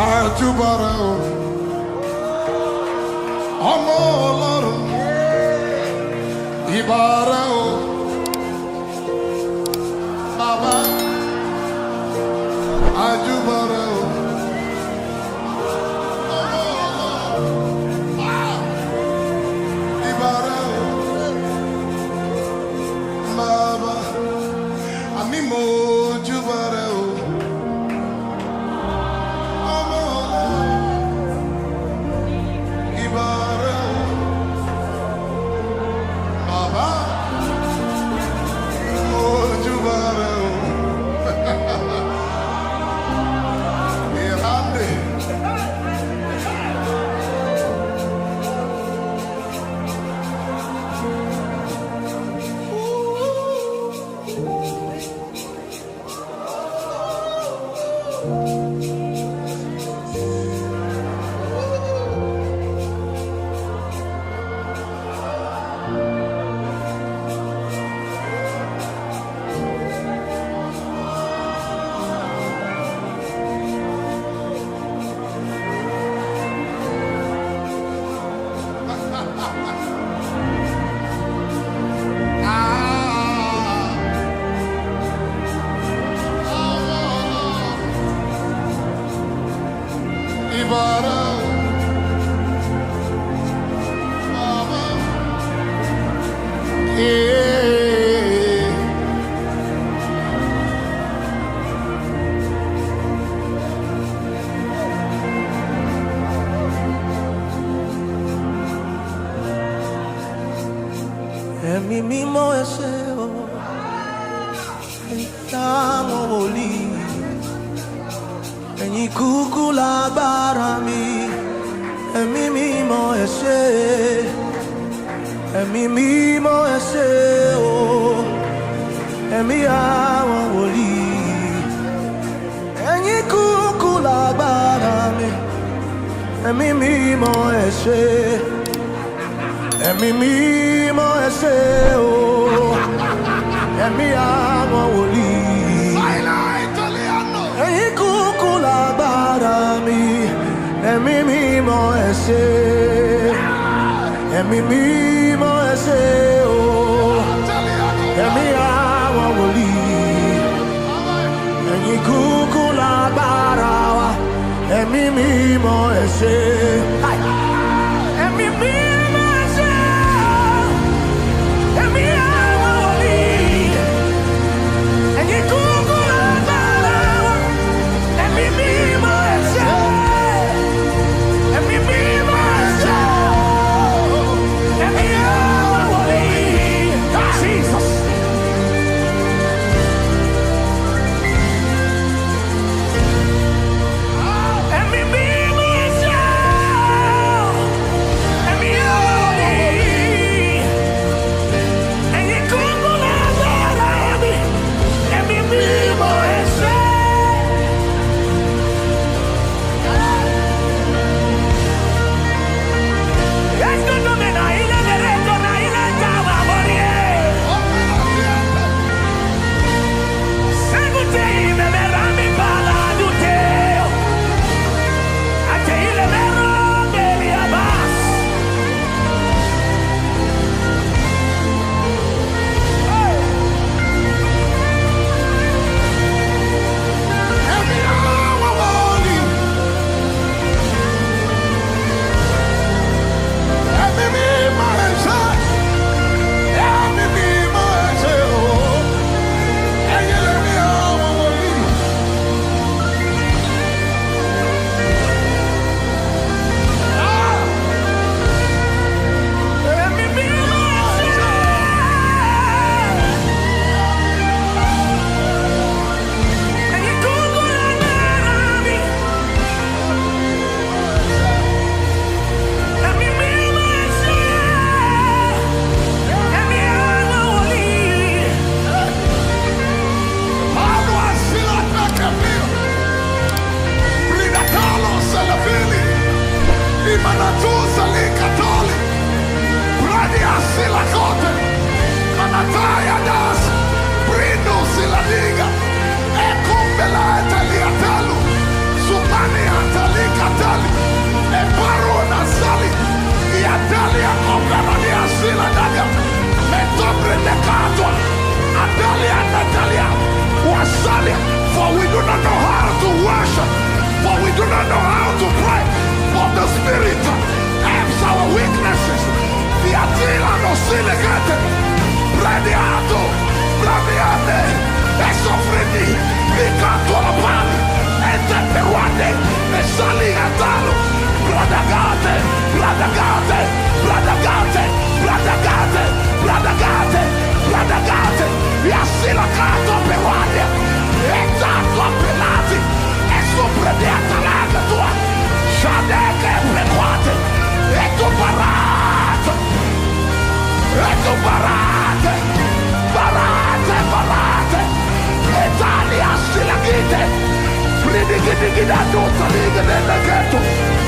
Àjùbàrẹ̀ o, ọmọ Ọlọ́run, ìbà rẹ̀ o, bàbá. Àjùbàrẹ̀ o, ọmọ Ọlọ́run, ìbà rẹ̀ o, bàbá. Àní mo júbà rẹ̀ o. Ẹ̀mí mímọ́ ẹ ṣé o, ìtàwọn wòlíì, ẹ̀yin kúkú lágbára mi. Ẹ̀mí mímọ́ ẹ ṣé, ẹ̀mí mímọ́ ẹ ṣé o, ẹ̀mí àwọn wòlíì, ẹ̀yin kúkú lágbára mi. Ẹ̀mí mímọ́ ẹ ṣé, ẹ̀mí mímọ́ ẹ ṣé o, ẹ̀mí àwọn wòlíì, ẹ̀yin kúkú lágbára mi. Ẹ̀mí mímọ́ ẹ ṣé, ẹ̀mí mímọ́ ẹ ṣé o, ẹ̀mí àwọn wòlíì, ẹ̀yin kúkú lágbára wa. Ẹ̀mí mímọ́ ẹ ṣé, ẹ̀mí mímọ́ ẹ ṣé o, ẹ̀mí àwọn wòlíì, ẹ̀yin kúkú lágbára wa. Ẹ̀mí mímọ́ ẹ ṣé, ẹ̀mí mímọ́ ẹ ṣé o, ẹ̀mí àwọn wòlíì. Jesus. Ẹ̀mí mímọ́ ẹ ṣé. Cato Peruania, Etato Pelati, e sopra di Atalanta tua, Shadeke Prequate, e tu Barate, Barate, Italia Stilagite, Pridigida Dota Liga della Ghetto.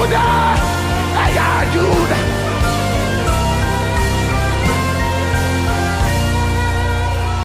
Judah,